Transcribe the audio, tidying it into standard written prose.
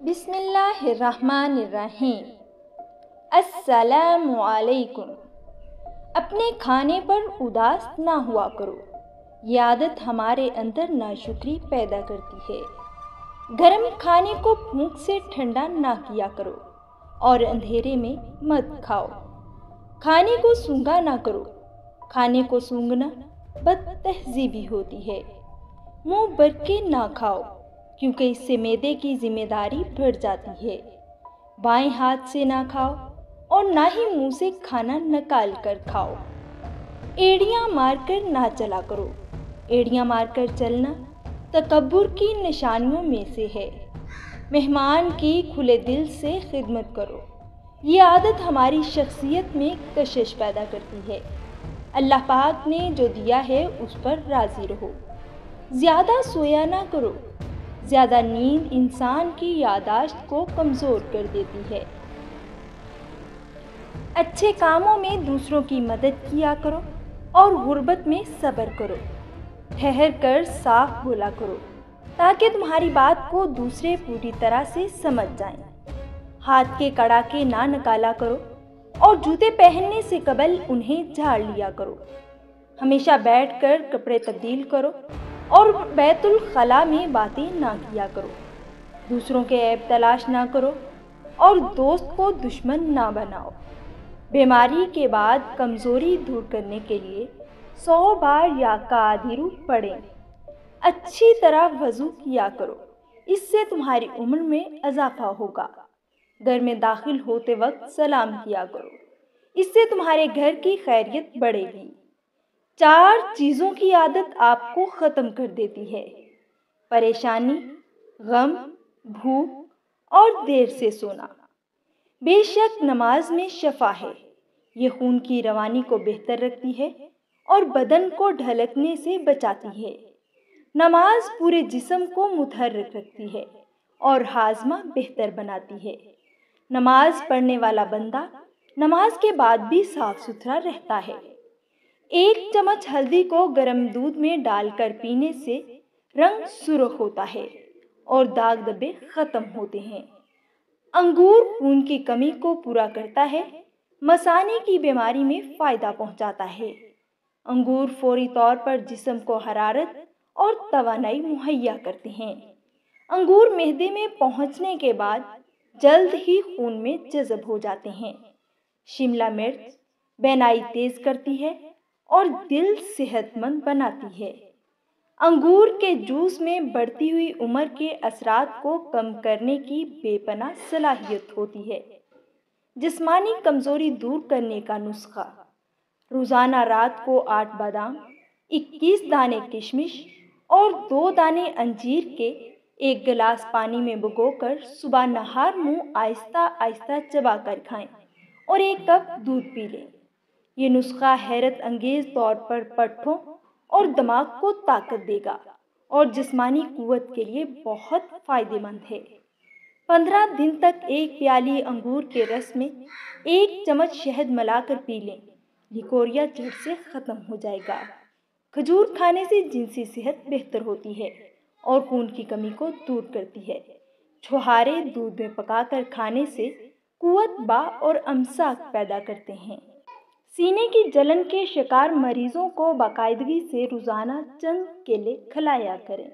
بسم اللہ الرحمن الرحیم۔ السلام علیکم۔ اپنے کھانے پر اداس نہ ہوا کرو، یہ عادت ہمارے اندر ناشکری پیدا کرتی ہے۔ گرم کھانے کو پھونک سے ٹھنڈا نہ کیا کرو اور اندھیرے میں مت کھاؤ۔ کھانے کو سونگھا نہ کرو، کھانے کو سونگھنا بد تہذیبی ہوتی ہے۔ منہ بھر کے نہ کھاؤ کیونکہ اس سے معدے کی ذمہ داری بڑھ جاتی ہے۔ بائیں ہاتھ سے نہ کھاؤ اور نہ ہی منہ سے کھانا نکال کر کھاؤ۔ ایڑیاں مار کر نہ چلا کرو، ایڑیاں مار کر چلنا تکبر کی نشانیوں میں سے ہے۔ مہمان کی کھلے دل سے خدمت کرو، یہ عادت ہماری شخصیت میں کشش پیدا کرتی ہے۔ اللہ پاک نے جو دیا ہے اس پر راضی رہو۔ زیادہ سویا نہ کرو، زیادہ نیند انسان کی یادداشت کو کمزور کر دیتی ہے۔ اچھے کاموں میں دوسروں کی مدد کیا کرو اور غربت میں صبر کرو۔ ٹھہر کر صاف بولا کرو تاکہ تمہاری بات کو دوسرے پوری طرح سے سمجھ جائیں۔ ہاتھ کے کڑاکے نہ نکالا کرو اور جوتے پہننے سے قبل انہیں جھاڑ لیا کرو۔ ہمیشہ بیٹھ کر کپڑے تبدیل کرو اور بیت الخلاء میں باتیں نہ کیا کرو۔ دوسروں کے عیب تلاش نہ کرو اور دوست کو دشمن نہ بناؤ۔ بیماری کے بعد کمزوری دور کرنے کے لیے 100 بار یا قادر پڑھیں۔ اچھی طرح وضو کیا کرو، اس سے تمہاری عمر میں اضافہ ہوگا۔ گھر میں داخل ہوتے وقت سلام کیا کرو، اس سے تمہارے گھر کی خیریت بڑھے گی۔ 4 چیزوں کی عادت آپ کو ختم کر دیتی ہے: پریشانی، غم، بھوک اور دیر سے سونا۔ بے شک نماز میں شفا ہے، یہ خون کی روانی کو بہتر رکھتی ہے اور بدن کو ڈھلکنے سے بچاتی ہے۔ نماز پورے جسم کو متحرک رکھتی ہے اور ہاضمہ بہتر بناتی ہے۔ نماز پڑھنے والا بندہ نماز کے بعد بھی صاف ستھرا رہتا ہے۔ 1 چمچ ہلدی کو گرم دودھ میں ڈال کر پینے سے رنگ سرخ ہوتا ہے اور داغ دھبے ختم ہوتے ہیں۔ انگور خون کی کمی کو پورا کرتا ہے، مثانے کی بیماری میں فائدہ پہنچاتا ہے۔ انگور فوری طور پر جسم کو حرارت اور توانائی مہیا کرتے ہیں۔ انگور معدے میں پہنچنے کے بعد جلد ہی خون میں جذب ہو جاتے ہیں۔ شملہ مرچ بینائی تیز کرتی ہے اور دل صحت مند بناتی ہے۔ انگور کے جوس میں بڑھتی ہوئی عمر کے اثرات کو کم کرنے کی بے پناہ صلاحیت ہوتی ہے۔ جسمانی کمزوری دور کرنے کا نسخہ: روزانہ رات کو 8 بادام، 21 دانے کشمش اور 2 دانے انجیر کے 1 گلاس پانی میں بھگو کر صبح نہار منہ آہستہ آہستہ چبا کر کھائیں اور 1 کپ دودھ پی لیں۔ یہ نسخہ حیرت انگیز طور پر پٹھوں اور دماغ کو طاقت دے گا اور جسمانی قوت کے لیے بہت فائدہ مند ہے۔ 15 دن تک 1 پیالی انگور کے رس میں 1 چمچ شہد ملا کر پی لیں، لیکوریا جڑ سے ختم ہو جائے گا۔ کھجور کھانے سے جنسی صحت بہتر ہوتی ہے اور خون کی کمی کو دور کرتی ہے۔ چھوہارے دودھ میں پکا کر کھانے سے قوت با اور امساک پیدا کرتے ہیں۔ سینے کی جلن کے شکار مریضوں کو باقاعدگی سے روزانہ چند کیلے کھلایا کریں۔